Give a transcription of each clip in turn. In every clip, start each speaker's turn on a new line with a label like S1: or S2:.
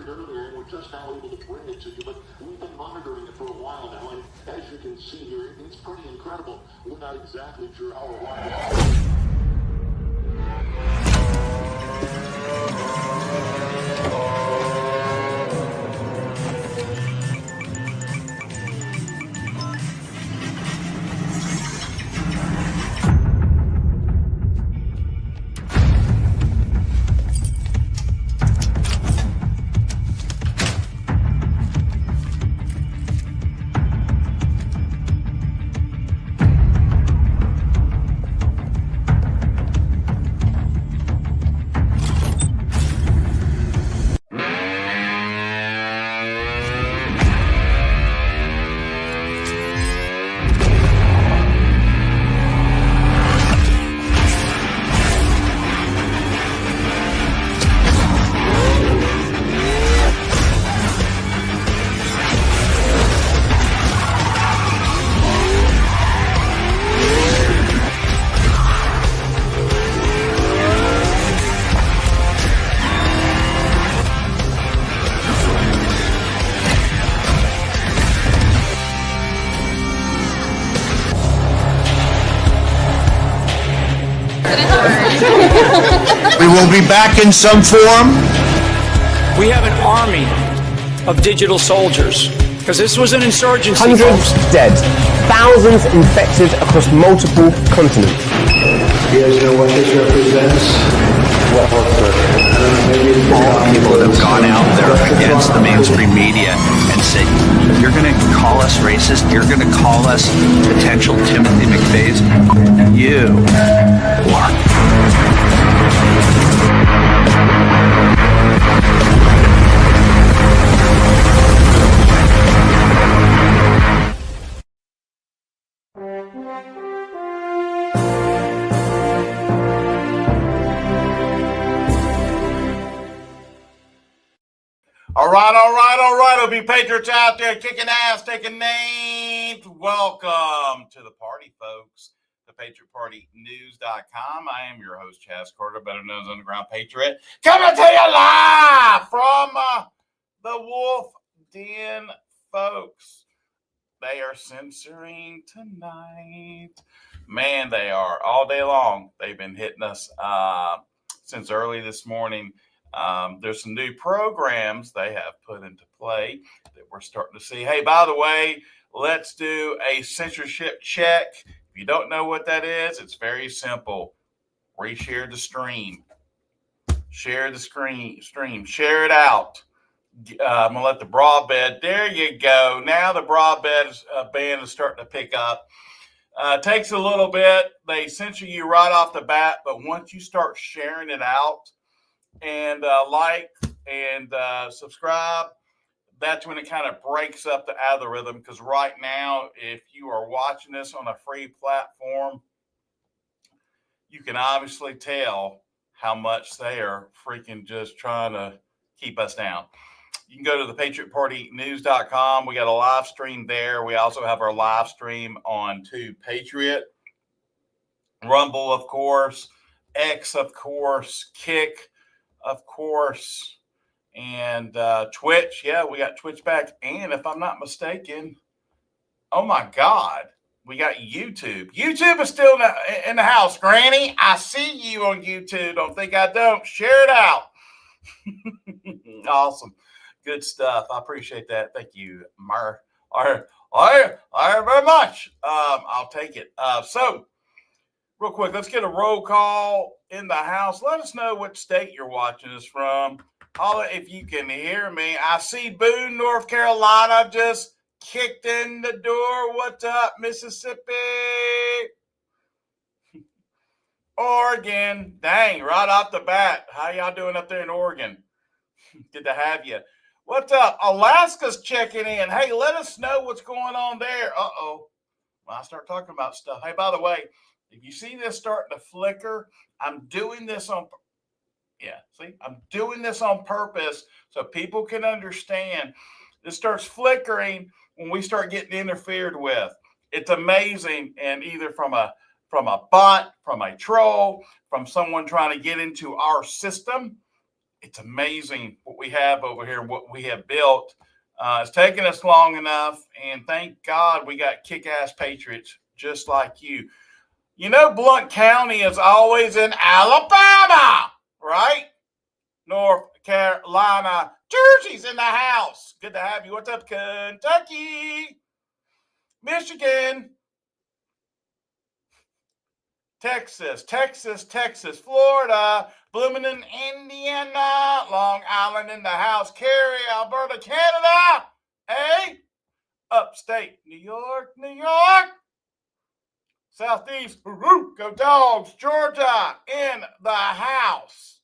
S1: earlier, and we're just now able to bring it to you, but we've been monitoring it for a while now, and as you can see here, it's pretty incredible. We're not exactly sure how or why.
S2: We will be back in some form.
S3: We have an army of digital soldiers, because this was an insurgency.
S4: Hundreds dead, thousands infected across multiple continents.
S5: You guys know what this represents?
S6: All the people that have gone out there against the mainstream media and said, you're going to call us racist, you're going to call us potential Timothy McVeighs, you are.
S7: All right. It'll be Patriots out there kicking ass, taking names. Welcome to the party, folks. The PatriotPartyNews.com. I am your host, Chaz Carter, better known as Underground Patriot, coming to you live from the Wolf Den, folks. They are censoring tonight. Man, they are all day long. They've been hitting us since early this morning. There's some new programs they have put into play that we're starting to see. Hey, by the way, let's do a censorship check. If you don't know what that is, it's very simple. Reshare the stream. Share the stream. Share it out. I'm going to let the broadband. There you go. Now the broadband band is starting to pick up. Takes a little bit. They censor you right off the bat, but once you start sharing it out, and like and subscribe, that's when it kind of breaks up the algorithm. Because right now, if you are watching this on a free platform, you can obviously tell how much they are freaking just trying to keep us down. You can go to the PatriotPartyNews.com. We got a live stream there. We also have our live stream on Patriot, Rumble, of course, X, of course, Kick, of course, and Twitch. Yeah, we got Twitch back. And if I'm not mistaken, oh my God, we got YouTube. YouTube is still in the house. Granny, I see you on YouTube. Don't think I don't. Share it out. Awesome. Good stuff. I appreciate that. Thank you, very much. I'll take it. So, real quick, let's get a roll call in the house. Let us know what state you're watching us from. Holla if you can hear me. I see Boone, North Carolina just kicked in the door. What's up, Mississippi? Oregon. Dang, right off the bat. How y'all doing up there in Oregon? Good to have you. What's up? Alaska's checking in. Hey, let us know what's going on there. Uh-oh. When I start talking about stuff. Hey, by the way, if you see this starting to flicker, I'm doing this on purpose so people can understand. This starts flickering when we start getting interfered with. It's amazing, and either from a bot, from a troll, from someone trying to get into our system, It's amazing what we have over here and what we have built. It's taken us long enough, and thank God we got kick-ass patriots just like you. You know, Blount County is always in Alabama, right? North Carolina. Jersey's in the house. Good to have you. What's up, Kentucky? Michigan. Texas, Florida, Bloomington, Indiana, Long Island in the house, Cary, Alberta, Canada, hey, upstate New York, Southeast, go Dogs, Georgia in the house.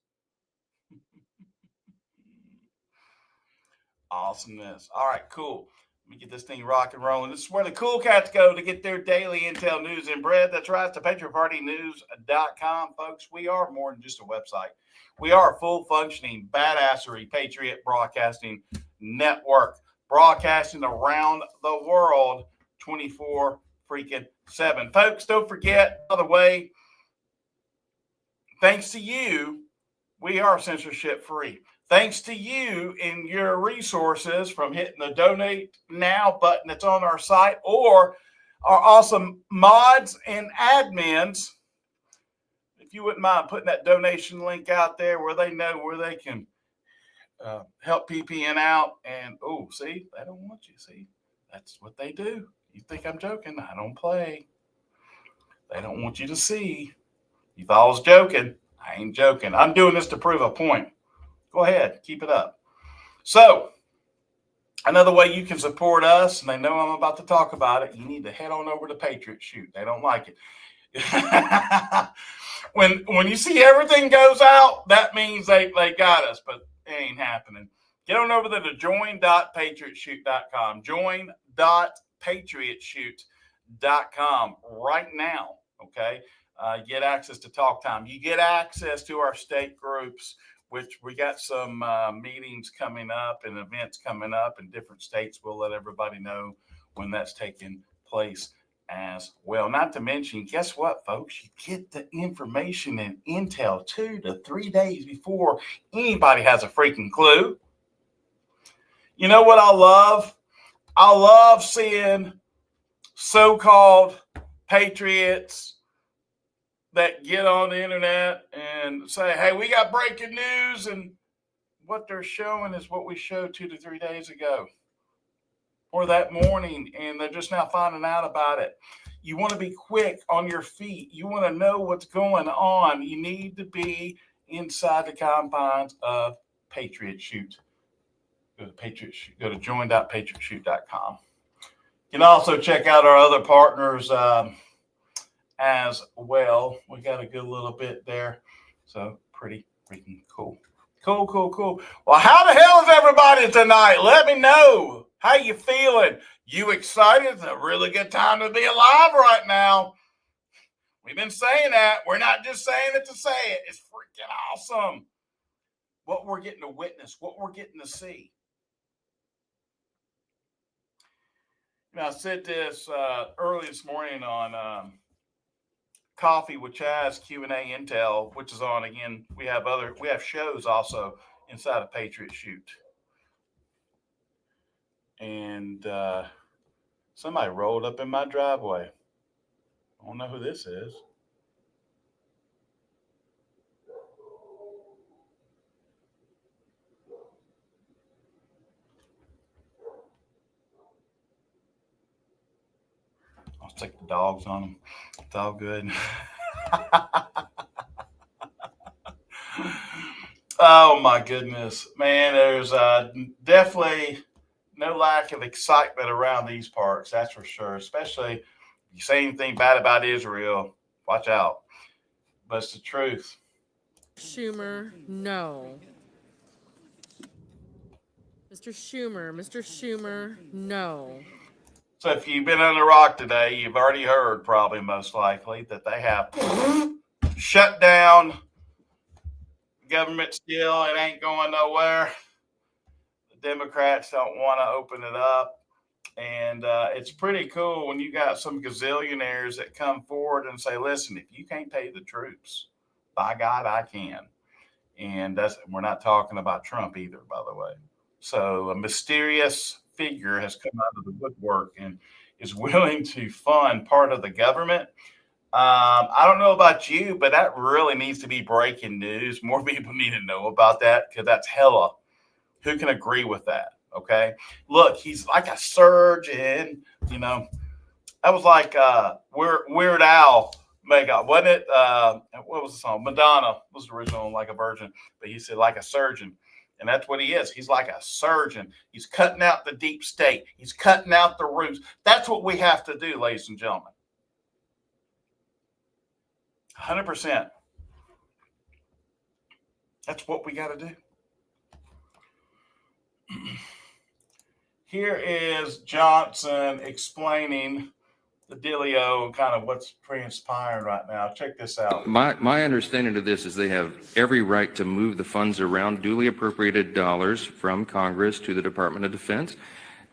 S7: Awesomeness. All right, cool. Let me get this thing rock and rolling. This is where the cool cats go to get their daily intel news and bread. That's right. It's the PatriotPartyNews.com, folks. We are more than just a website. We are a full-functioning, badassery Patriot Broadcasting Network, broadcasting around the world 24 freaking 7. Folks, don't forget, by the way, thanks to you, we are censorship-free. Thanks to you and your resources from hitting the donate now button that's on our site or our awesome mods and admins. If you wouldn't mind putting that donation link out there where they know where they can help PPN out. And, oh, see, they don't want you. See, that's what they do. You think I'm joking? I don't play. They don't want you to see. You thought I was joking. I ain't joking. I'm doing this to prove a point. Go ahead, keep it up. So, another way you can support us, and they know I'm about to talk about it, you need to head on over to Patriot Shoot. They don't like it. when you see everything goes out, that means they got us, but it ain't happening. Get on over to join.patriotshoot.com. Join.patriotshoot.com right now, okay? Get access to talk time. You get access to our state groups, which we got some meetings coming up and events coming up in different states. We'll let everybody know when that's taking place as well. Not to mention, guess what, folks? You get the information and intel 2 to 3 days before anybody has a freaking clue. You know what I love? I love seeing so-called patriots that get on the internet and say, hey, we got breaking news, and what they're showing is what we showed 2 to 3 days ago or that morning, and they're just now finding out about it. You want to be quick on your feet. You want to know what's going on. You need to be inside the confines of Patriot Shoot. Go to join.patriotshoot.com. You can also check out our other partners as well. We got a good little bit there. So pretty freaking cool. Cool. Well, how the hell is everybody tonight? Let me know. How you feeling? You excited? It's a really good time to be alive right now. We've been saying that. We're not just saying it to say it. It's freaking awesome. What we're getting to witness, what we're getting to see. I said this early this morning on Coffee with Chaz Q&A Intel, which is on again. We have shows also inside of Patriot Shoot, and somebody rolled up in my driveway. I don't know who this is. I'll stick the dogs on them. It's all good. Oh, my goodness. Man, there's definitely no lack of excitement around these parts. That's for sure. Especially if you say anything bad about Israel, watch out. But it's the truth.
S8: Schumer, no. Mr. Schumer, no.
S7: So if you've been on the rock today, you've already heard probably most likely that they have shut down government still. It ain't going nowhere. The Democrats don't want to open it up. And it's pretty cool when you got some gazillionaires that come forward and say, listen, if you can't pay the troops, by God, I can. And we're not talking about Trump either, by the way. So a mysterious figure has come out of the woodwork and is willing to fund part of the government. I don't know about you, but that really needs to be breaking news. More people need to know about that because that's hella. Who can agree with that? Okay. Look, he's like a surgeon, you know. That was like Weird Al mega, wasn't it? What was the song? Madonna was the original, like a virgin, but he said like a surgeon. And that's what he is. He's like a surgeon. He's cutting out the deep state. He's cutting out the roots. That's what we have to do, ladies and gentlemen. 100%. That's what we got to do. Here is Johnson explaining the dealio and kind of what's transpiring right now. Check this out.
S9: My understanding of this is they have every right to move the funds around, duly appropriated dollars from Congress to the Department of Defense.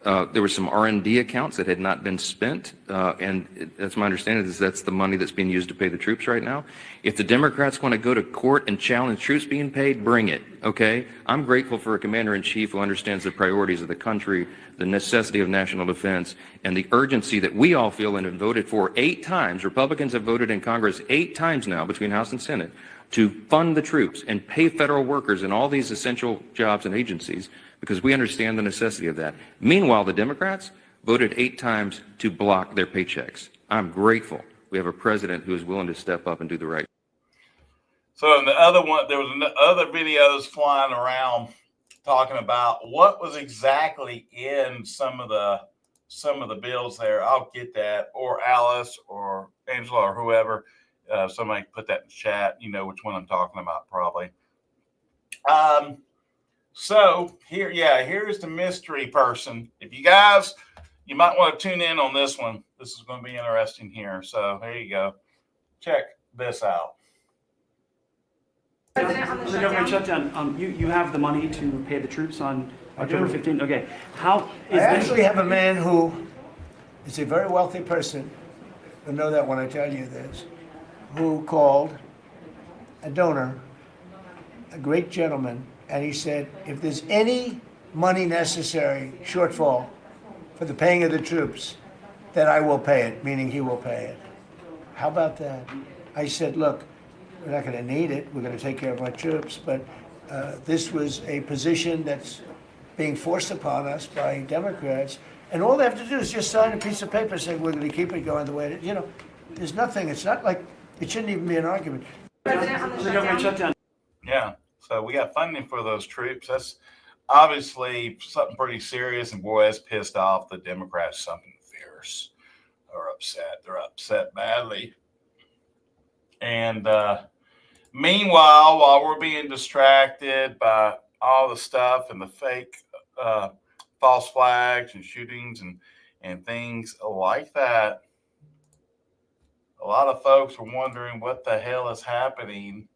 S9: There were some R&D accounts that had not been spent, and that's my understanding is that's the money that's being used to pay the troops right now. If the Democrats want to go to court and challenge troops being paid, bring it, okay? I'm grateful for a commander-in-chief who understands the priorities of the country, the necessity of national defense, and the urgency that we all feel and have voted for 8 times. Republicans have voted in Congress 8 times now between House and Senate to fund the troops and pay federal workers in all these essential jobs and agencies, because we understand the necessity of that. Meanwhile, the Democrats voted 8 times to block their paychecks. I'm grateful we have a president who is willing to step up and do the right.
S7: So in the other one, there was other videos flying around talking about what was exactly in some of the bills there. I'll get that, or Alice or Angela or whoever. Somebody put that in the chat. You know which one I'm talking about, probably. So here's the mystery person. If you guys, you might want to tune in on this one. This is going to be interesting here. So there you go. Check this out.
S10: On the government shutdown, you have the money to pay the troops on October 15th. Okay,
S5: I actually have a man who is a very wealthy person. You'll know that when I tell you this. Who called a donor, a great gentleman, and he said, if there's any money necessary, shortfall, for the paying of the troops, then I will pay it, meaning he will pay it. How about that? I said, look, we're not going to need it. We're going to take care of our troops. But this was a position that's being forced upon us by Democrats. And all they have to do is just sign a piece of paper saying we're going to keep it going the way it is. You know, there's nothing. It's not like it shouldn't even be an argument.
S10: On the government shutdown.
S7: Yeah. So we got funding for those troops. That's obviously something pretty serious. And boy, that's pissed off the Democrats something fierce. They're upset. They're upset badly. And meanwhile, while we're being distracted by all the stuff and the fake false flags and shootings and things like that, a lot of folks are wondering what the hell is happening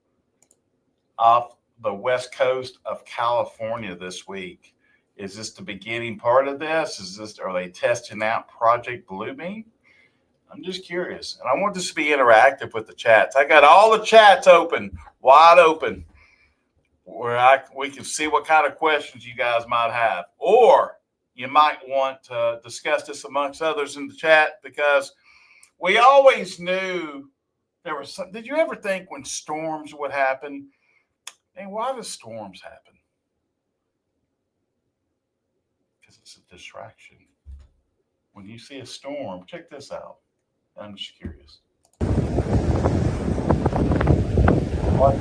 S7: off the west coast of California this week. Is this the beginning part of this? Are they testing out Project Bluebeam? I'm just curious. And I want this to be interactive with the chats. I got all the chats open, wide open, where we can see what kind of questions you guys might have. Or you might want to discuss this amongst others in the chat, because we always knew there was some. Did you ever think when storms would happen? And why do storms happen? Because it's a distraction. When you see a storm, check this out. I'm just curious. What?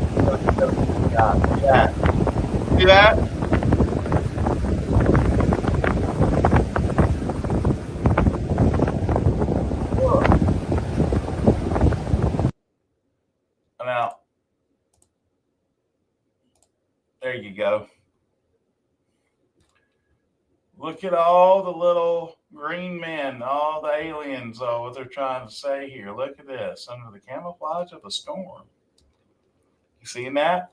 S7: See that? Now, there you go. Look at all the little green men, all the aliens, what they're trying to say here. Look at this, under the camouflage of a storm. You seeing that?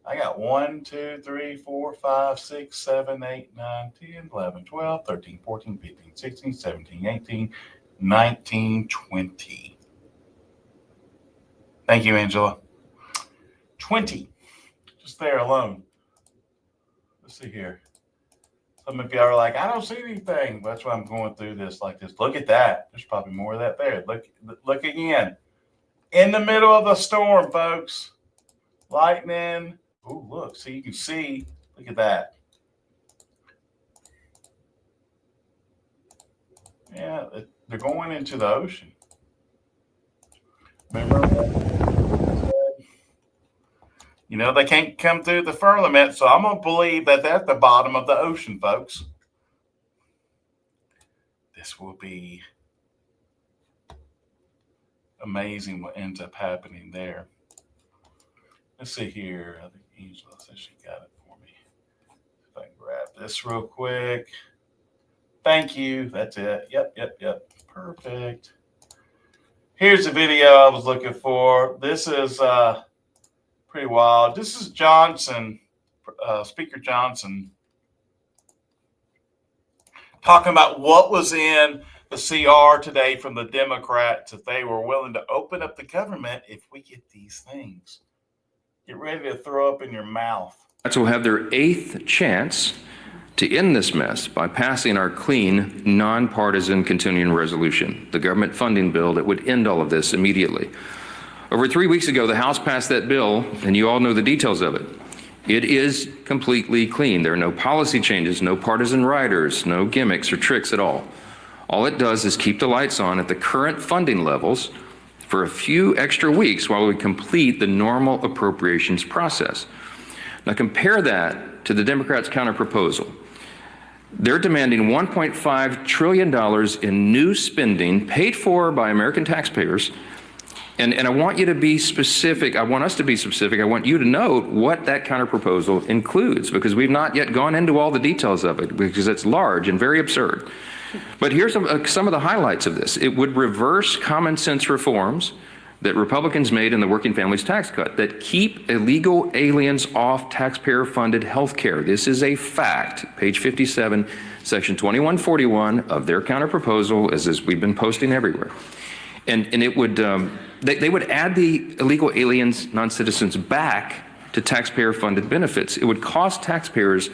S7: I got 1, 2, 3, 4, 5, 6, 7, 8, 9, 10, 11, 12, 13, 14, 15, 16, 17, 18, 19, 20. Thank you, Angela. 20. just there alone. Let's see here. Some of y'all are like, I don't see anything. That's why I'm going through this like this. Look at that. There's probably more of that there. Look again. In the middle of the storm, folks. Lightning. Oh, look. So you can see. Look at that. Yeah, they're going into the ocean. Remember? You know, they can't come through the firmament, so I'm going to believe that they're at the bottom of the ocean, folks. This will be amazing what ends up happening there. Let's see here. I think Angela said she got it for me. If I can grab this real quick. Thank you. That's it. Yep. Perfect. Here's the video I was looking for. This is pretty wild. This is Johnson, Speaker Johnson, talking about what was in the CR today from the Democrats, that they were willing to open up the government if we get these things. Get ready to throw up in your mouth.
S9: Democrats will have their 8th chance to end this mess by passing our clean, nonpartisan continuing resolution, the government funding bill that would end all of this immediately. Over 3 weeks ago, the House passed that bill, and you all know the details of it. It is completely clean. There are no policy changes, no partisan riders, no gimmicks or tricks at all. All it does is keep the lights on at the current funding levels for a few extra weeks while we complete the normal appropriations process. Now compare that to the Democrats' counterproposal. They're demanding $1.5 trillion in new spending paid for by American taxpayers. And I want you to be specific. I want us to be specific. I want you to note what that counterproposal includes, because we've not yet gone into all the details of it, because it's large and very absurd. But here's some of the highlights of this. It would reverse common sense reforms that Republicans made in the Working Families Tax Cut that keep illegal aliens off taxpayer-funded health care. This is a fact. Page 57, section 2141 of their counterproposal, as we've been posting everywhere. And it would, they would add the illegal aliens, non-citizens back to taxpayer-funded benefits. It would cost taxpayers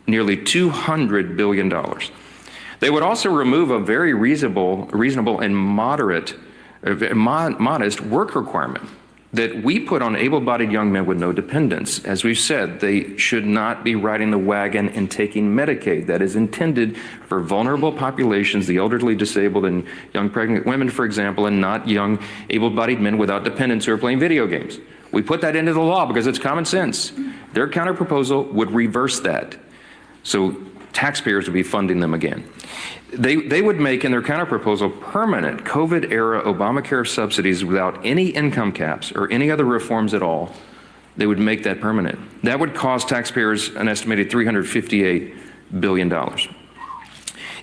S9: nearly $200 billion. They would also remove a very reasonable and modest work requirement that we put on able-bodied young men with no dependents. As we've said, they should not be riding the wagon and taking Medicaid. That is intended for vulnerable populations, the elderly, disabled, and young pregnant women, for example, and not young able-bodied men without dependents who are playing video games. We put that into the law because it's common sense. Their counterproposal would reverse that. So taxpayers would be funding them again. They would make in their counterproposal permanent COVID-era Obamacare subsidies without any income caps or any other reforms at all. They would make that permanent. That would cost taxpayers an estimated $358 billion.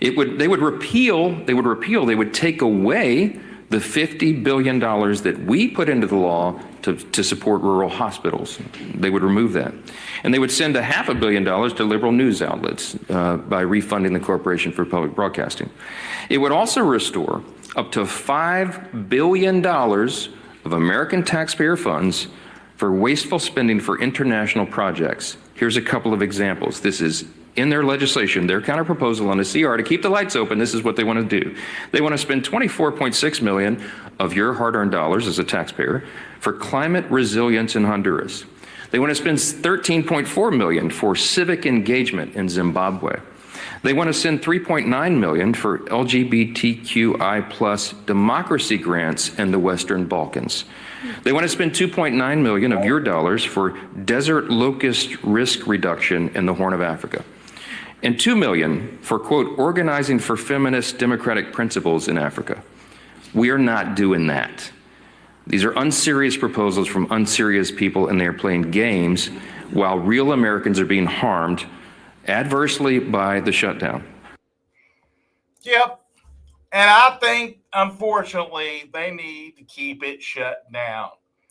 S9: They would take away the $50 billion that we put into the law to support rural hospitals. They would remove that. And they would send $500 million to liberal news outlets by refunding the Corporation for Public Broadcasting. It would also restore up to $5 billion of American taxpayer funds for wasteful spending for international projects. Here's a couple of examples. This is in their legislation, their counterproposal on the CR to keep the lights open. This is what they want to do. They want to spend $24.6 million of your hard-earned dollars as a taxpayer for climate resilience in Honduras. They want to spend $13.4 million for civic engagement in Zimbabwe. They want to send $3.9 million for LGBTQI plus democracy grants in the Western Balkans. They want to spend $2.9 million of your dollars for desert locust risk reduction in the Horn of Africa. And $2 million for, quote, organizing for feminist democratic principles in Africa. We are not doing that. These are unserious proposals from unserious people, and they are playing games while real Americans are being harmed adversely by the shutdown.
S7: Yep. And I think, unfortunately, they need to keep it shut down.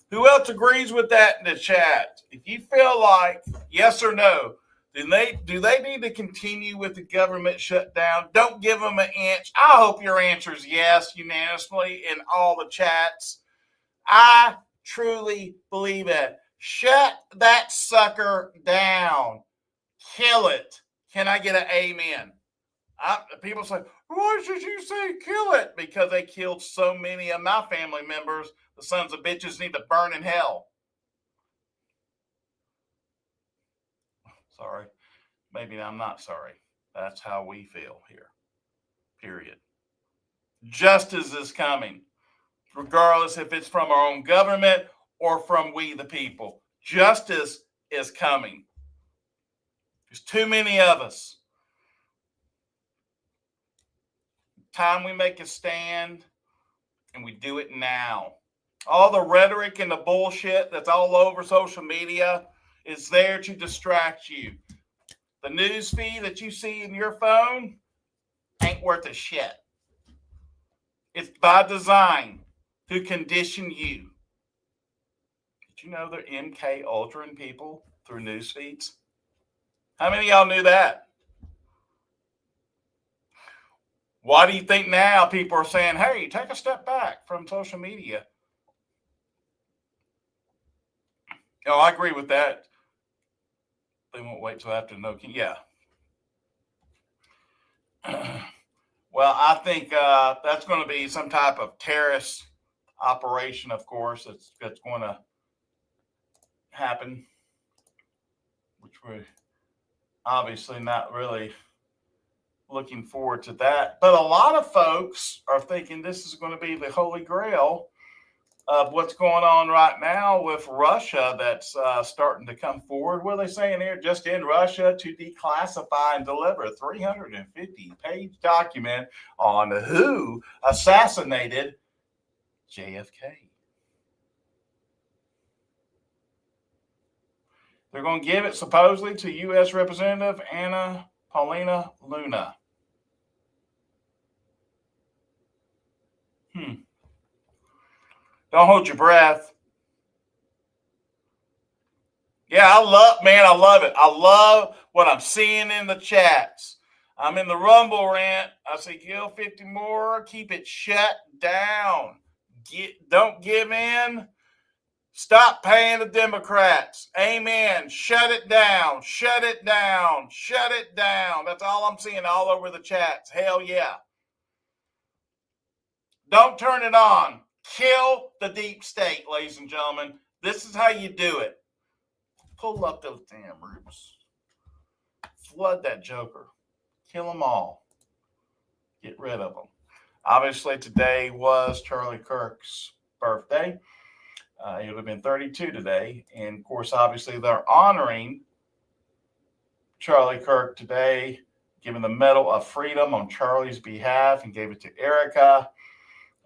S7: Who else agrees with that in the chat? If you feel like yes or no, do they need to continue with the government shutdown? Don't give them an inch. I hope your answer is yes, unanimously in all the chats. I truly believe it. Shut that sucker down. Kill it. Can I get an amen? People say, why should you say kill it? Because they killed so many of my family members. The sons of bitches need to burn in hell. Sorry. Maybe I'm not sorry. That's how we feel here. Period. Justice is coming, regardless if it's from our own government or from we the people. Justice is coming. There's too many of us. Time we make a stand, and we do it now. All the rhetoric and the bullshit that's all over social media is there to distract you. The news feed that you see in your phone ain't worth a shit. It's by design to condition you. Did you know they're MK Ultraing people through news feeds? How many of y'all knew that? Why do you think now people are saying, hey, take a step back from social media? Oh, I agree with that. They won't wait till after no. Yeah. Well, I think that's going to be some type of terrorist operation, of course, that's going to happen, which we're obviously not really looking forward to that. But a lot of folks are thinking this is going to be the holy grail of what's going on right now with Russia that's starting to come forward. What are they saying here? Just in Russia to declassify and deliver a 350-page document on who assassinated JFK. They're going to give it supposedly to U.S. Representative Anna Paulina Luna. Don't hold your breath. Yeah, I love it. I love what I'm seeing in the chats. I'm in the Rumble rant. I say, Gil, 50 more. Keep it shut down. Don't give in. Stop paying the Democrats. Amen. Shut it down. Shut it down. Shut it down. That's all I'm seeing all over the chats. Hell yeah. Don't turn it on. Kill the deep state, ladies and gentlemen. This is how you do it. Pull up those damn roots. Flood that joker. Kill them all. Get rid of them. Obviously, today was Charlie Kirk's birthday. He would have been 32 today. And, of course, obviously, they're honoring Charlie Kirk today, giving the Medal of Freedom on Charlie's behalf, and gave it to Erica.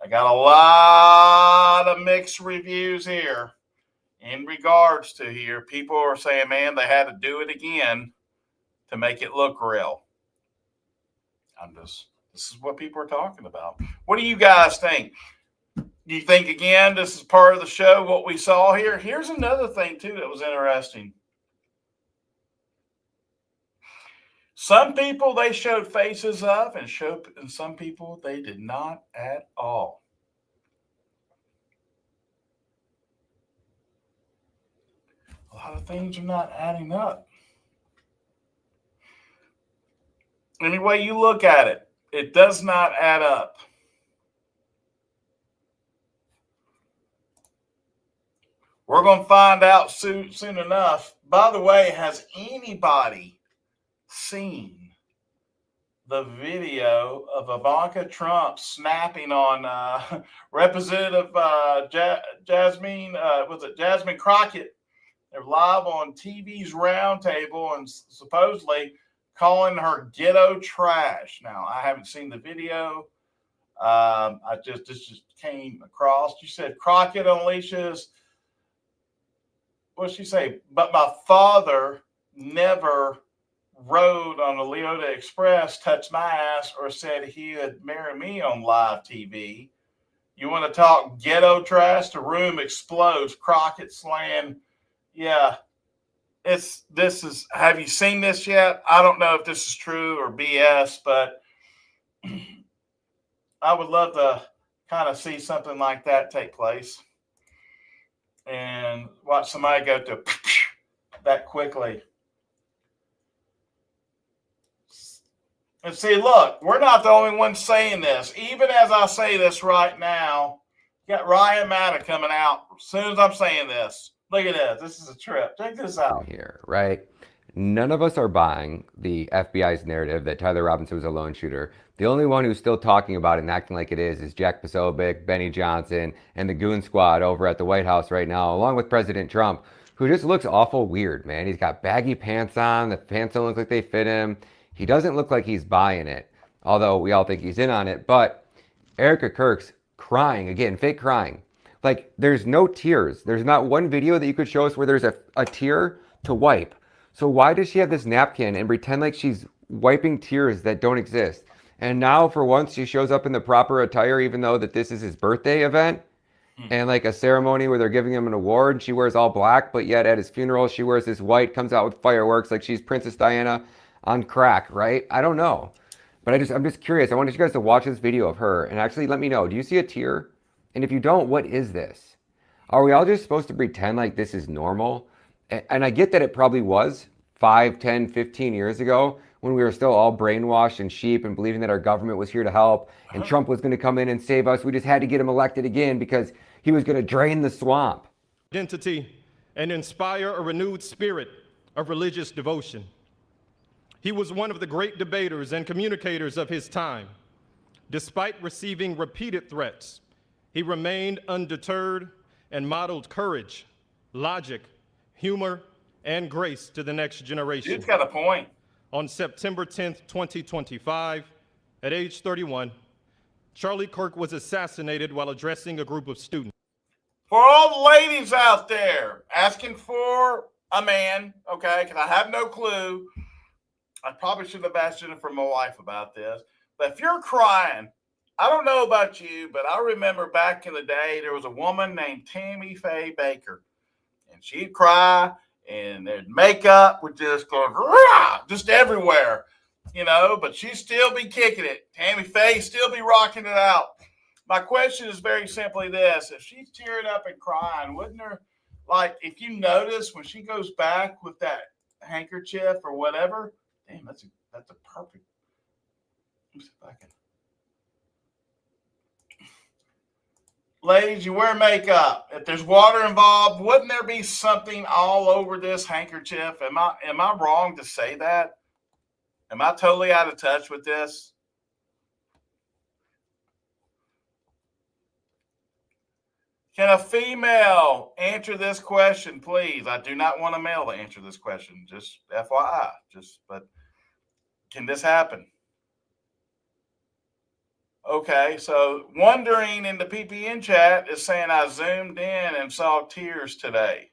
S7: I got a lot of mixed reviews here in regards to here. People are saying, man, they had to do it again to make it look real. This is what people are talking about. What do you guys think? Do you think, again, this is part of the show, what we saw here? Here's another thing, too, that was interesting. Some people they showed faces of, and some people they did not at all. A lot of things are not adding up. Any way you look at it, it does not add up. We're going to find out soon enough. By the way, has anybody seen the video of Ivanka Trump snapping on Representative Jasmine Crockett? They're live on TV's Roundtable and supposedly calling her ghetto trash. Now, I haven't seen the video. This just came across. She said Crockett unleashes. What'd she say? But my father never rode on the Leota Express, touched my ass, or said he would marry me on live TV. You want to talk ghetto trash? The room explodes. Crockett slaying. Yeah, have you seen this yet? I don't know if this is true or BS, but I would love to kind of see something like that take place. And Watch somebody go to that quickly. And see, look, we're not the only ones saying this. Even as I say this right now, you got Ryan Matta coming out as soon as I'm saying this. Look at this. This is a trip. Check this out.
S11: Here, right? None of us are buying the FBI's narrative that Tyler Robinson was a lone shooter. The only one who's still talking about it and acting like it is Jack Posobiec, Benny Johnson, and the Goon Squad over at the White House right now, along with President Trump, who just looks awful weird, man. He's got baggy pants on. The pants don't look like they fit him. He doesn't look like he's buying it, although we all think he's in on it. But Erica Kirk's crying, again, fake crying. Like, there's no tears. There's not one video that you could show us where there's a tear to wipe. So why does she have this napkin and pretend like she's wiping tears that don't exist? And now, for once, she shows up in the proper attire, even though that this is his birthday event and like a ceremony where they're giving him an award. She wears all black, but yet at his funeral, she wears this white, comes out with fireworks like she's Princess Diana on crack, right? I don't know. But I'm just curious. I wanted you guys to watch this video of her and actually let me know. Do you see a tear? And if you don't, what is this? Are we all just supposed to pretend like this is normal? And I get that it probably was 5, 10, 15 years ago when we were still all brainwashed and sheep and believing that our government was here to help and Trump was going to come in and save us. We just had to get him elected again because he was going to drain the swamp.
S12: Identity and inspire a renewed spirit of religious devotion. He was one of the great debaters and communicators of his time. Despite receiving repeated threats, he remained undeterred and modeled courage, logic, humor, and grace to the next generation.
S7: Dude's got a point.
S12: On September 10th, 2025, at age 31, Charlie Kirk was assassinated while addressing a group of students.
S7: For all the ladies out there asking for a man, okay, because I have no clue. I probably should have asked Jennifer, my wife, about this. But if you're crying, I don't know about you, but I remember back in the day, there was a woman named Tammy Faye Baker. And she'd cry, and their makeup would just go just everywhere, you know, but she'd still be kicking it. Tammy Faye still be rocking it out. My question is very simply this. If she's tearing up and crying, wouldn't her, like, if you notice when she goes back with that handkerchief or whatever, damn, that's a perfect. Let me see if I can. Ladies, you wear makeup. If there's water involved, wouldn't there be something all over this handkerchief? Am I wrong to say that? Am I totally out of touch with this? Can a female answer this question, please? I do not want a male to answer this question. Just FYI. But can this happen? Okay, so Wondering in the PPN chat is saying I zoomed in and saw tears today.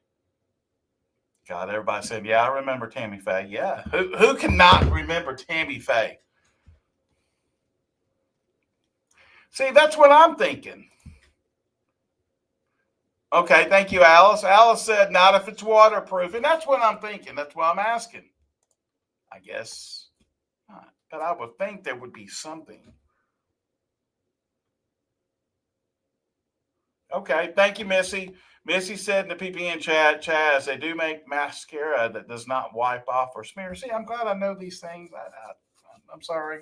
S7: God, everybody said, yeah, I remember Tammy Faye. Yeah, who cannot remember Tammy Faye? See, that's what I'm thinking. Okay, thank you, Alice. Alice said, not if it's waterproof. And that's what I'm thinking. That's why I'm asking. I guess not. But I would think there would be something. Okay, thank you, Missy. Missy said in the PPN chat, Chaz, they do make mascara that does not wipe off or smear. See, I'm glad I know these things. I'm sorry.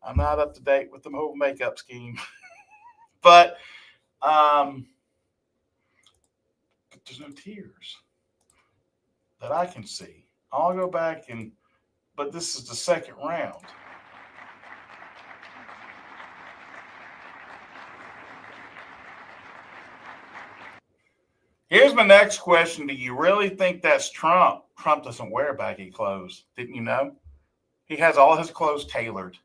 S7: I'm not up to date with the whole makeup scheme. But there's no tears that I can see. I'll go back but this is the second round. Here's my next question. Do you really think that's Trump? Trump doesn't wear baggy clothes. Didn't you know? He has all his clothes tailored.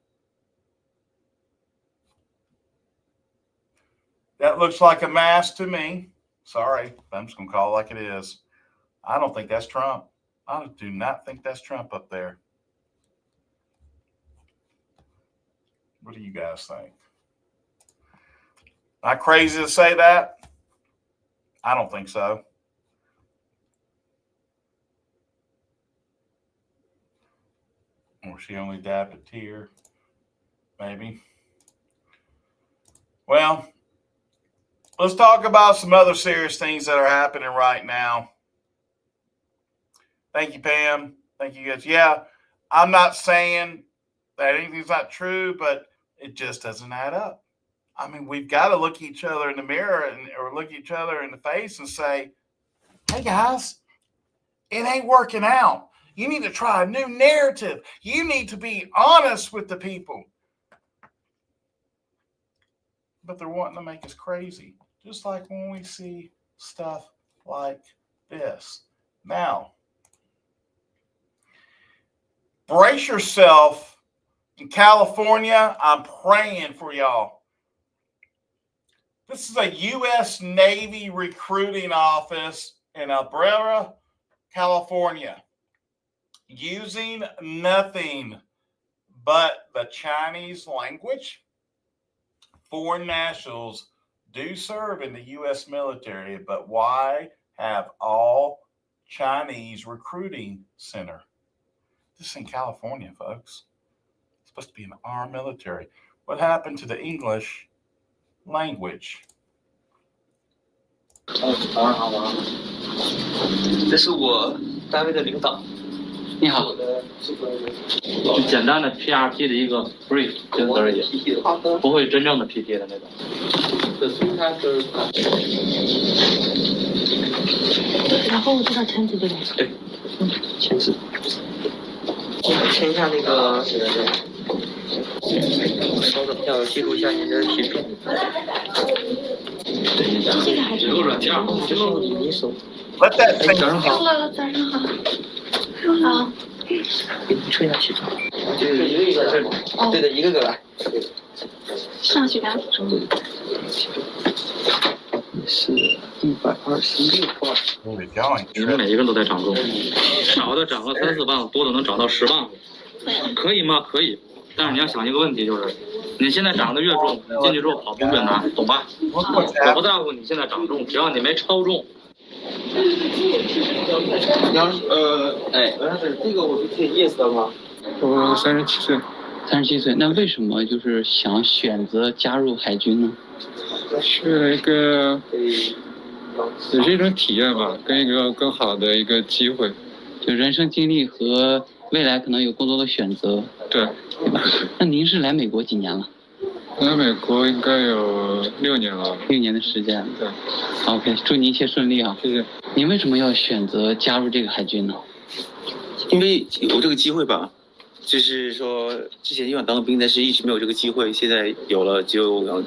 S7: That looks like a mask to me. Sorry, I'm just going to call it like it is. I don't think that's Trump. I do not think that's Trump up there. What do you guys think? Am I crazy to say that? I don't think so. Or she only dabbed a tear. Maybe. Well, let's talk about some other serious things that are happening right now. Thank you, Pam. Thank you, guys. Yeah, I'm not saying that anything's not true, but it just doesn't add up. I mean, we've got to look each other in the mirror or look each other in the face and say, hey, guys, it ain't working out. You need to try a new narrative. You need to be honest with the people. But they're wanting to make us crazy, just like when we see stuff like this. Now, brace yourself in California. I'm praying for y'all. This is a U.S. Navy recruiting office in Alberta, California, using nothing but the Chinese language. Foreign nationals do serve in the U.S. military, but why have all Chinese recruiting center? This is in California, folks. It's supposed to be an armed military. What happened to the English language?
S13: 这是我单位的领导。你好，就简单的 PRP 的一个 brief 仅此而已，不会真正的 PT 的那种。
S14: 然后这道签字对吧？
S13: 对，签字。签一下那个，稍等，要记录一下你的体重。
S14: 这个还是
S13: 有软件，这是你手。
S7: 早
S13: 上好。
S14: 早上好。好。
S13: 给你吹一下体重。这个一个一个，对的，一个个来。
S14: 上去吧。
S13: 是126磅。
S7: 你
S13: 们每一个都在长重，少的长个3、4磅，多的能长到10磅，可以吗？可以。但是你要想一个问题，就是你现在长得越重，你进去之后跑步越难，懂吧？我不在乎你现在长重，只要你没超重。这个我是挺意思的吗？
S15: 我37岁。
S13: 37岁，那为什么就是想选择加入海军呢？
S15: 是一个，也是一种体验吧，跟一个更好的一个机会，
S13: 就人生经历和未来可能有更多的选择。
S15: 对，
S13: 对吧？那您是来美国几年了？
S15: 来美国应该有6年了。
S13: 6年的时间。
S15: 对。
S13: OK， 祝您一切顺利啊！
S15: 谢谢。
S13: 您为什么要选择加入这个海军呢？
S16: 因为有这个机会吧，就是说之前想当个兵，但是一直没有这个机会，现在有了就要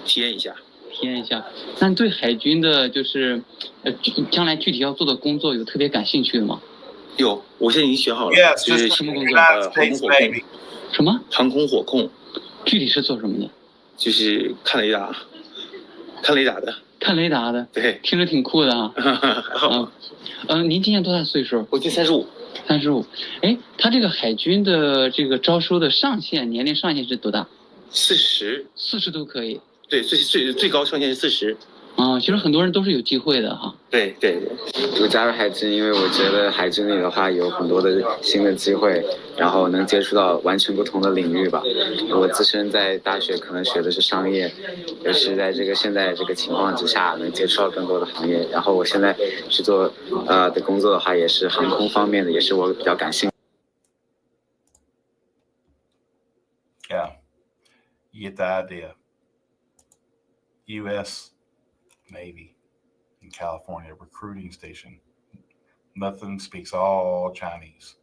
S16: 体验一下。
S13: 体验一下。那你对海军的就是将来具体要做的工作有特别感兴趣的吗？
S16: 有，我现在已经选好了，就是
S13: 什么工作？
S16: 航空火控。
S13: 什么？
S16: 航空火控。
S13: 具体是做什么的？
S16: 就是看雷达的。
S13: 看雷达的。
S16: 对。
S13: 听着挺酷的啊。您今年多大岁数？
S16: 我今年35。
S13: 35。哎，他这个海军的这个招收的上限，年龄上限是多大
S16: ？40。
S13: 40都可以。
S16: 对，最高上限是40。
S13: 其实很多人都是有机会的哈。
S16: 对。
S17: 我加入海军，因为我觉得海军里的话有很多的新的机会，然后能接触到完全不同的领域吧。我自身在大学可能学的是商业，也是在现在这个情况之下，能接触到更多的行业。然后我现在去做的工作的话，也是航空方面的，也是我比较感兴趣。
S7: Yeah, you get the idea. U.S. Navy in California recruiting station. Nothing speaks all Chinese.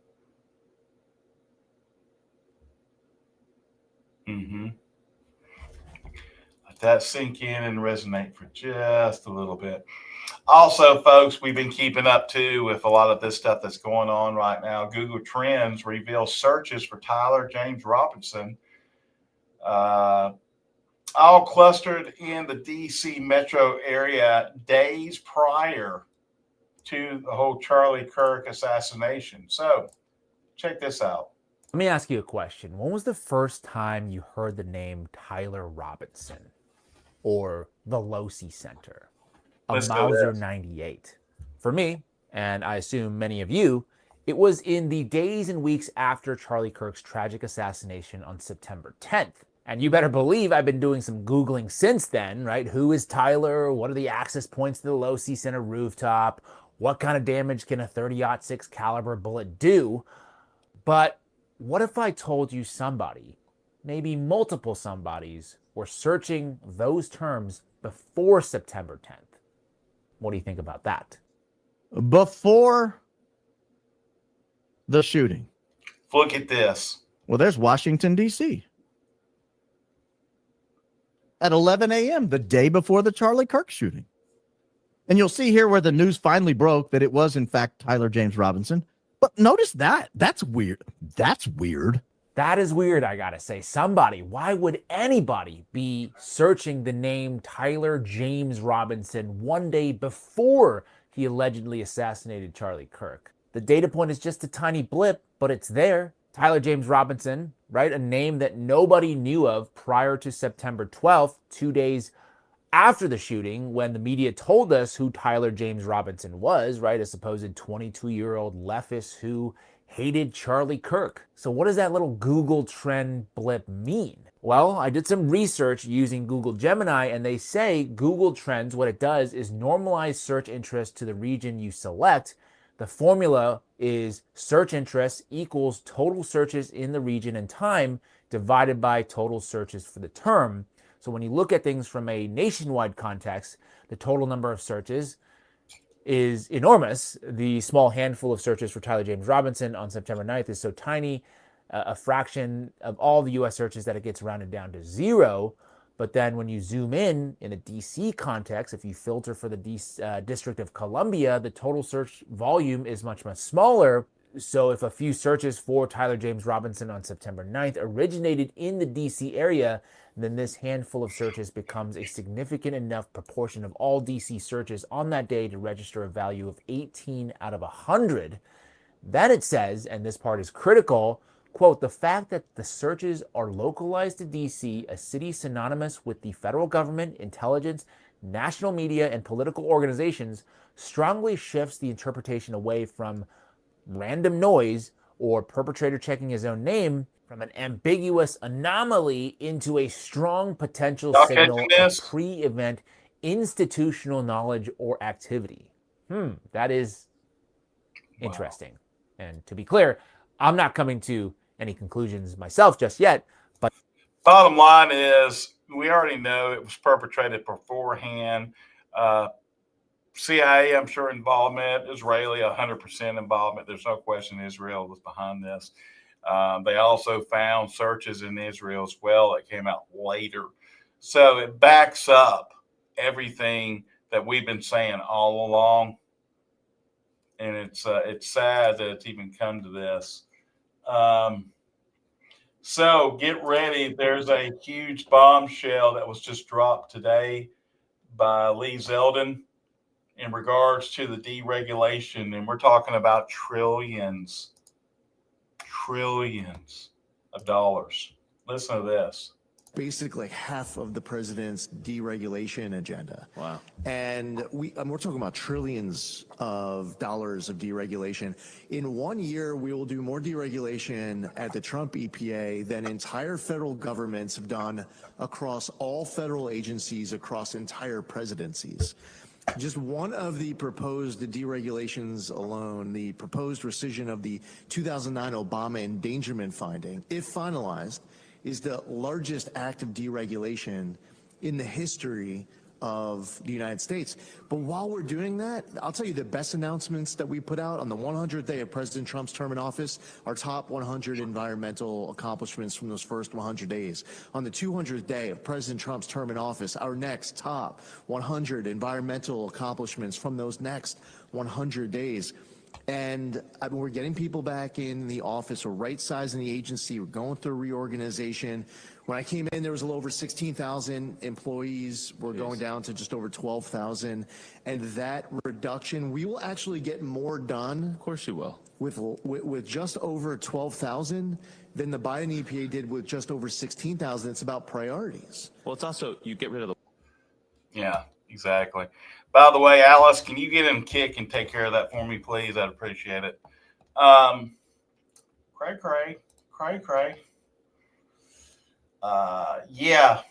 S7: Let that sink in and resonate for just a little bit. Also, folks, we've been keeping up too with a lot of this stuff that's going on right now. Google Trends reveals searches for Tyler James Robinson, all clustered in the DC metro area days prior to the whole Charlie Kirk assassination. So check this out.
S18: Let me ask you a question. When was the first time you heard the name Tyler Robinson or the Losi Center? A Mauser 98. For me, and I assume many of you, it was in the days and weeks after Charlie Kirk's tragic assassination on September 10th. And you better believe I've been doing some Googling since then, right? Who is Tyler? What are the access points to the Losi Center rooftop? What kind of damage can a 30-06 caliber bullet do? But what if I told you somebody, maybe multiple somebodies, were searching those terms before September 10th? What do you think about that?
S19: Before the shooting.
S7: Look at this.
S19: Well, there's Washington, D.C. at 11 a.m., the day before the Charlie Kirk shooting. And you'll see here where the news finally broke that it was, in fact, Tyler James Robinson. But notice that. That's weird. That's weird.
S18: That is weird, I gotta say. Somebody, why would anybody be searching the name Tyler James Robinson one day before he allegedly assassinated Charlie Kirk? The data point is just a tiny blip, but it's there. Tyler James Robinson, right? A name that nobody knew of prior to September 12th, 2 days after the shooting, when the media told us who Tyler James Robinson was, right? A supposed 22-year-old leftist who hated Charlie Kirk. So what does that little Google trend blip mean? Well, I did some research using Google Gemini, and they say Google Trends, what it does is normalize search interest to the region you select. The formula is search interest equals total searches in the region and time divided by total searches for the term. So when you look at things from a nationwide context, the total number of searches is enormous. The small handful of searches for Tyler James Robinson on September 9th is so tiny, a fraction of all the U.S. searches, that it gets rounded down to 0. But then when you zoom in a DC context, if you filter for the District of Columbia, the total search volume is much, much smaller. So if a few searches for Tyler James Robinson on September 9th originated in the DC area, then this handful of searches becomes a significant enough proportion of all DC searches on that day to register a value of 18 out of 100. Then it says, and this part is critical, quote, the fact that the searches are localized to DC, a city synonymous with the federal government, intelligence, national media, and political organizations, strongly shifts the interpretation away from random noise or perpetrator checking his own name from an ambiguous anomaly into a strong potential signal of pre-event institutional knowledge or activity. That is interesting. And to be clear, I'm not coming to any conclusions myself just yet, but
S7: bottom line is we already know it was perpetrated beforehand. CIA, I'm sure, involvement. Israeli, 100% involvement. There's no question Israel was behind this. They also found searches in Israel as well that came out later. So it backs up everything that we've been saying all along. And it's sad that it's even come to this. So get ready. There's a huge bombshell that was just dropped today by Lee Zeldin in regards to the deregulation. And we're talking about trillions of dollars. Listen to this.
S20: Basically half of the president's deregulation agenda.
S19: Wow.
S20: And we're talking about trillions of dollars of deregulation. In 1 year, we will do more deregulation at the Trump EPA than entire federal governments have done across all federal agencies across entire presidencies. Just one of the proposed deregulations alone, the proposed rescission of the 2009 Obama endangerment finding, if finalized, is the largest act of deregulation in the history of the United States. But while we're doing that, I'll tell you the best announcements that we put out on the 100th day of President Trump's term in office, our top 100 environmental accomplishments from those first 100 days. On the 200th day of President Trump's term in office, our next top 100 environmental accomplishments from those next 100 days. And we're getting people back in the office. We're right-sizing the agency. We're going through reorganization. When I came in, there was a little over 16,000 employees. We're going down to just over 12,000. And that reduction, we will actually get more done.
S19: Of course you will.
S20: With just over 12,000 than the Biden EPA did with just over 16,000. It's about priorities.
S19: Well, it's also, you get rid of the...
S7: Yeah, exactly. By the way, Alice, can you get in kick and take care of that for me, please? I'd appreciate it. Cray. Yeah.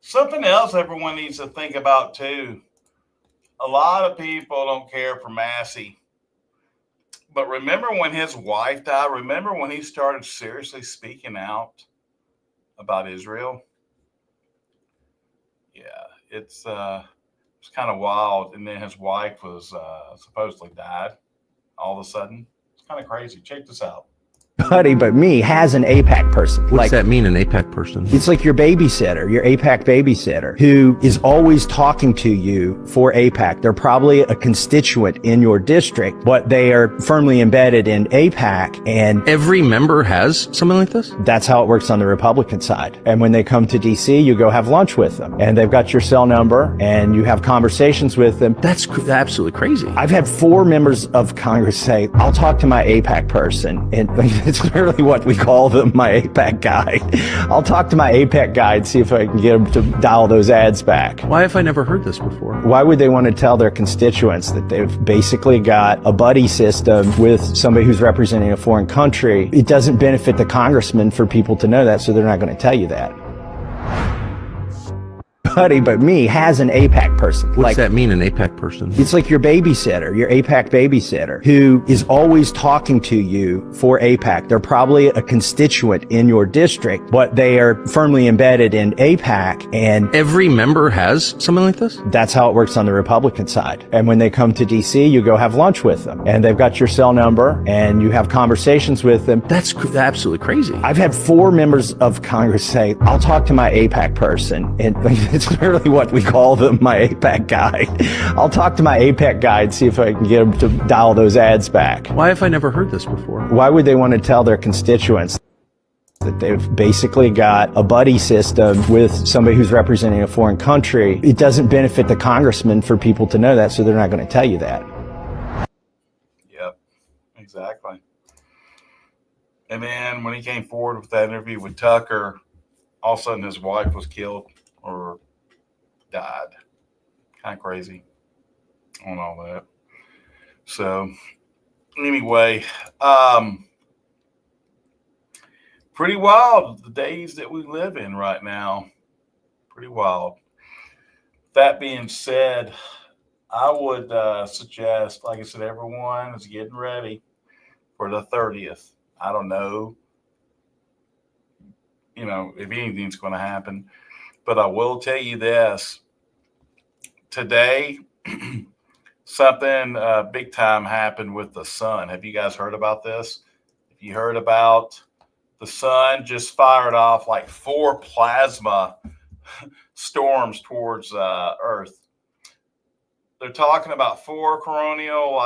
S7: Something else everyone needs to think about, too. a lot of people don't care for Massey. But remember when his wife died? Remember when he started seriously speaking out about Israel? Yeah, it's kind of wild. And then his wife was supposedly died all of a sudden. It's kind of crazy. Check this out.
S4: Buddy but me has an AIPAC person.
S9: What's that mean, an AIPAC person?
S4: It's like your babysitter, your AIPAC babysitter, who is always talking to you for AIPAC. They're probably a constituent in your district, but they are firmly embedded in AIPAC. And
S9: every member has something like this?
S4: That's how it works on the Republican side. And when they come to DC, you go have lunch with them. And they've got your cell number, and you have conversations with them.
S9: That's absolutely crazy.
S4: I've had 4 members of Congress say, I'll talk to my AIPAC person. And it's literally what we call them, my AIPAC guy. I'll talk to my AIPAC guy and see if I can get him to dial those ads back.
S9: Why have I never heard this before?
S4: Why would they want to tell their constituents that they've basically got a buddy system with somebody who's representing a foreign country? It doesn't benefit the congressman for people to know that, so they're not going to tell you that. Buddy but me has an AIPAC person.
S9: What's that mean, an AIPAC person?
S4: It's like your babysitter, your AIPAC babysitter, who is always talking to you for AIPAC. They're probably a constituent in your district, but they are firmly embedded in AIPAC. And
S9: every member has something like this?
S4: That's how it works on the Republican side. And when they come to DC, you go have lunch with them. And they've got your cell number, and you have conversations with them.
S9: That's absolutely crazy.
S4: I've had 4 members of Congress say, I'll talk to my AIPAC person. And it's literally what we call them, my AIPAC guy. I'll talk to my AIPAC guy and see if I can get him to dial those ads back.
S9: Why have I never heard this before?
S4: Why would they want to tell their constituents that they've basically got a buddy system with somebody who's representing a foreign country? It doesn't benefit the congressman for people to know that, so they're not going to tell you that.
S7: Yep, exactly. And then when he came forward with that interview with Tucker, all of a sudden his wife was killed or died. Kind of crazy on all that. So anyway, pretty wild the days that we live in right now. Pretty wild. That being said, I would suggest, like I said, everyone is getting ready for the 30th. I don't know, if anything's going to happen. But I will tell you this. Today, something big time happened with the sun. Have you guys heard about this? If you heard about the sun just fired off like 4 plasma storms towards Earth. They're talking about 4 coronal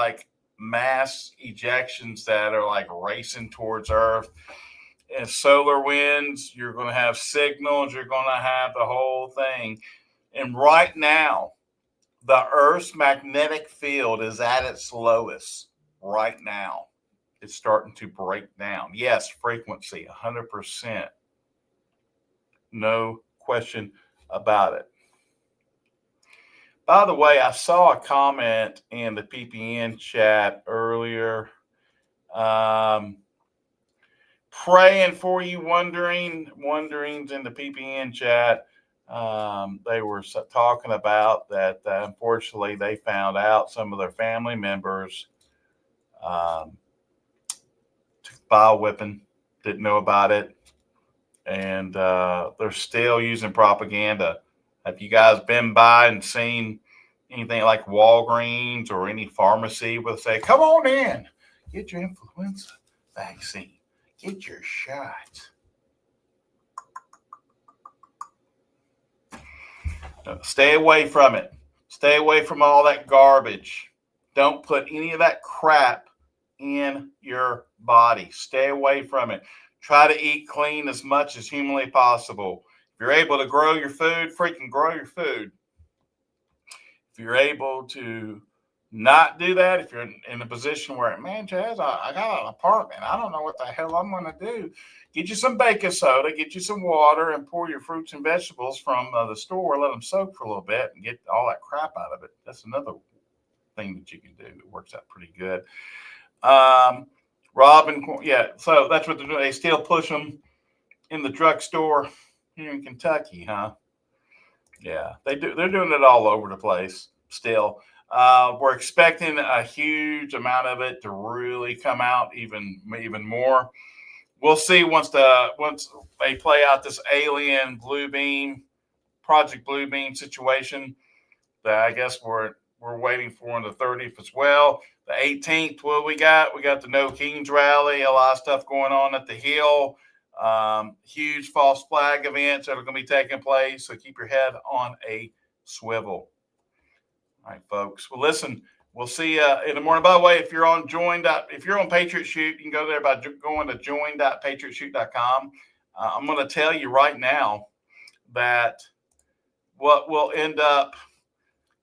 S7: mass ejections that are racing towards Earth. And solar winds, you're going to have signals, you're going to have the whole thing. And right now, the Earth's magnetic field is at its lowest right now. It's starting to break down. Yes, frequency, 100%. No question about it. By the way, I saw a comment in the PPN chat earlier. Praying for you, wanderings in the PPN chat. They were talking about that. Unfortunately, they found out some of their family members took bioweapon, didn't know about it, and they're still using propaganda. Have you guys been by and seen anything like Walgreens or any pharmacy where they say, "Come on in, get your influenza vaccine. Get your shot." Stay away from it. Stay away from all that garbage. Don't put any of that crap in your body. Stay away from it. Try to eat clean as much as humanly possible. If you're able to grow your food, freaking grow your food. If you're able to not do that, if you're in a position where, man, Chaz, I got an apartment, I don't know what the hell I'm going to do. Get you some baking soda, get you some water, and pour your fruits and vegetables from the store. Let them soak for a little bit and get all that crap out of it. That's another thing that you can do. It works out pretty good. So that's what they're doing. They still push them in the drugstore here in Kentucky, huh? Yeah, they do. They're doing it all over the place still. We're expecting a huge amount of it to really come out even more. We'll see once they play out this alien Project Bluebeam situation that I guess we're waiting for on the 30th as well. The 18th, what we got? We got the No Kings rally, a lot of stuff going on at the Hill. Huge false flag events that are going to be taking place. So keep your head on a swivel. All right, folks. Well, listen, we'll see you in the morning. By the way, if you're on Patriot Shoot, you can go there by going to join.patriotshoot.com. I'm going to tell you right now that what will end up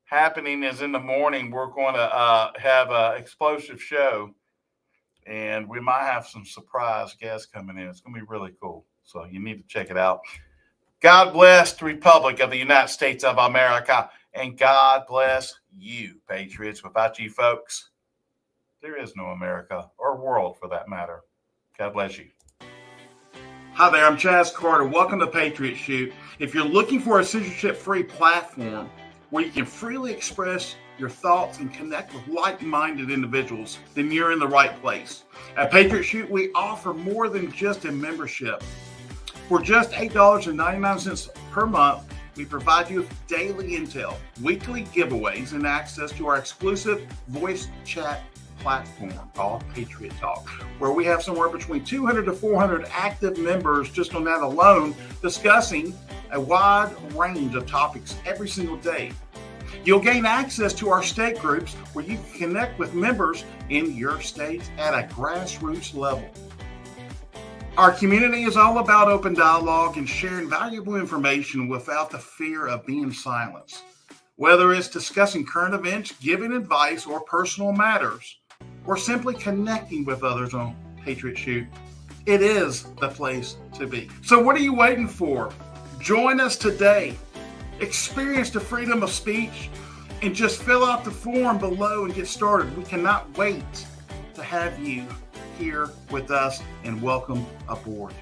S7: happening is in the morning, we're going to have an explosive show, and we might have some surprise guests coming in. It's going to be really cool. So you need to check it out. God bless the Republic of the United States of America. And God bless you, Patriots. Without you folks, there is no America or world for that matter. God bless you. Hi there, I'm Chaz Carter. Welcome to Patriot Shoot. If you're looking for a censorship-free platform where you can freely express your thoughts and connect with like-minded individuals, then you're in the right place. At Patriot Shoot, we offer more than just a membership. For just $8.99 per month, we provide you with daily intel, weekly giveaways, and access to our exclusive voice chat platform called Patriot Talk, where we have somewhere between 200 to 400 active members just on that alone, discussing a wide range of topics every single day. You'll gain access to our state groups where you can connect with members in your state at a grassroots level. Our community is all about open dialogue and sharing valuable information without the fear of being silenced. Whether it's discussing current events, giving advice, or personal matters, or simply connecting with others on Patriot Shoot, it is the place to be. So what are you waiting for? Join us today. Experience the freedom of speech and just fill out the form below and get started. We cannot wait to have you here with us, and welcome aboard.